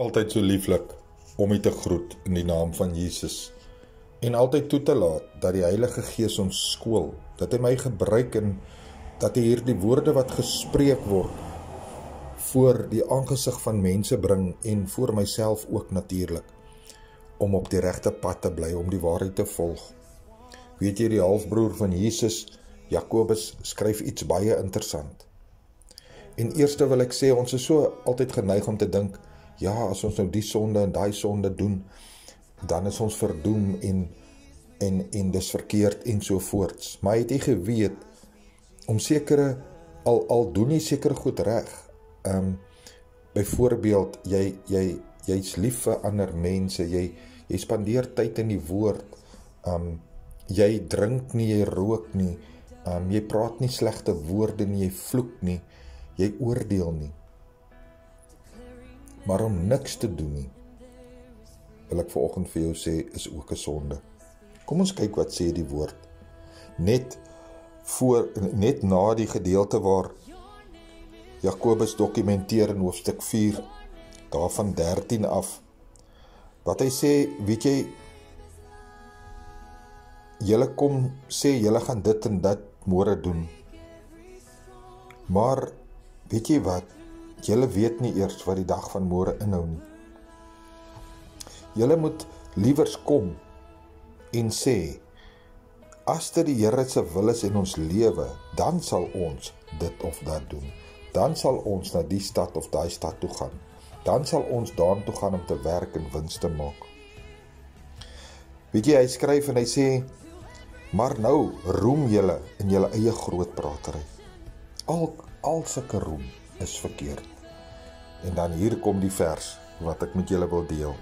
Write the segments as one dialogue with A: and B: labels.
A: Altyd so lieflik om U te groet in die naam van Jesus en altyd toe te laat dat die Heilige Gees ons skool, dat hy my gebruik en dat hy hierdie woorde wat gespreek word voor die aangesig van mense bring en voor myself ook natuurlik, om op die regte pad te bly, om die waarheid te volg. Weet jy, die halfbroer van Jesus, Jakobus, skryf iets baie interessant. En eerste wil ek sê, ons is so altyd geneig om te dink, ja, as ons nou die sonde en daai sonde doen, dan is ons verdoem en dis verkeerd en so voorts. Maar het jy geweet, om sekere, al doen jy sekere goed reg, byvoorbeeld, jy's lief vir ander mense, jy spandeer tyd in die woord, jy drink nie, jy rook nie, jy praat nie slegte woorde nie, jy vloek nie, jy oordeel nie. Maar om niks te doen nie, wil ek vanoggend vir jou sê, is ook 'n sonde. Kom ons kyk wat sê die woord. Net na die gedeelte waar Jakobus dokumenteer in hoofstuk 4, daarvan 13 af, wat hy sê, weet jy, julle kom sê, julle gaan dit en dat môre doen, maar weet jy wat, julle weet nie eers wat die dag van môre inhou nie. Julle moet liewers kom en sê, as dit die Here se wil is in ons lewe, dan sal ons dit of dat doen. Dan sal ons na die stad of daai stad toe gaan. Dan sal ons daartoe gaan om te werk en wins te maak. Weet jy, hy skryf en hy sê, maar nou roem julle in julle eie grootpratery. Al sulke roem is verkeerd. En dan hier kom die vers wat ek met julle wil deel.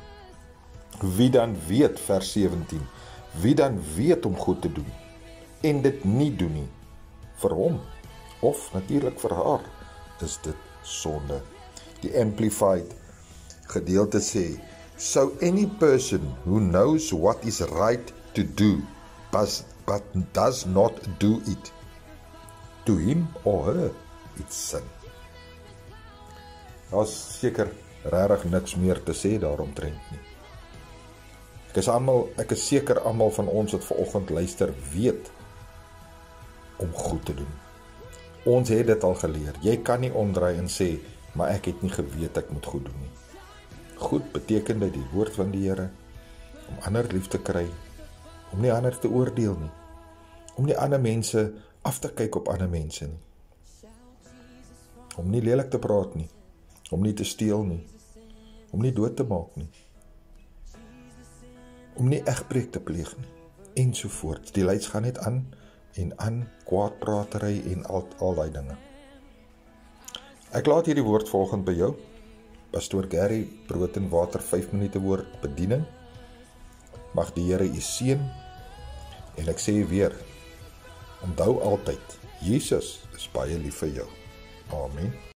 A: Wie dan weet, vers 17, wie dan weet om goed te doen en dit nie doen nie, vir hom of natuurlik vir haar, is dit sonde. Die Amplified gedeelte sê, so any person who knows what is right to do but does not do it, to him or her it's sin. Daar is seker regtig niks meer te sê daaromtrent nie. Ek is seker almal van ons wat vanoggend luister weet om goed te doen. Ons het dit al geleer. Jy kan nie omdraai en sê, maar ek het nie geweet ek moet goed doen nie. Goed beteken dit die woord van die Here, om ander lief te kry, om nie ander te oordeel nie, om nie ander mense af te kyk op ander mense nie, om nie lelik te praat nie, om nie te steel nie, om nie dood te maak nie, om nie egbreek te pleeg nie, ensovoorts. Die lys gaan net aan en aan, kwaadpratery en al die dinge. Ek laat hierdie woord volgend by jou. Pastoor Gary, brood en water, 5 minute woord bediening. Mag die Here u seën, en ek sê weer, onthou altyd, Jesus is baie lief vir jou. Amen.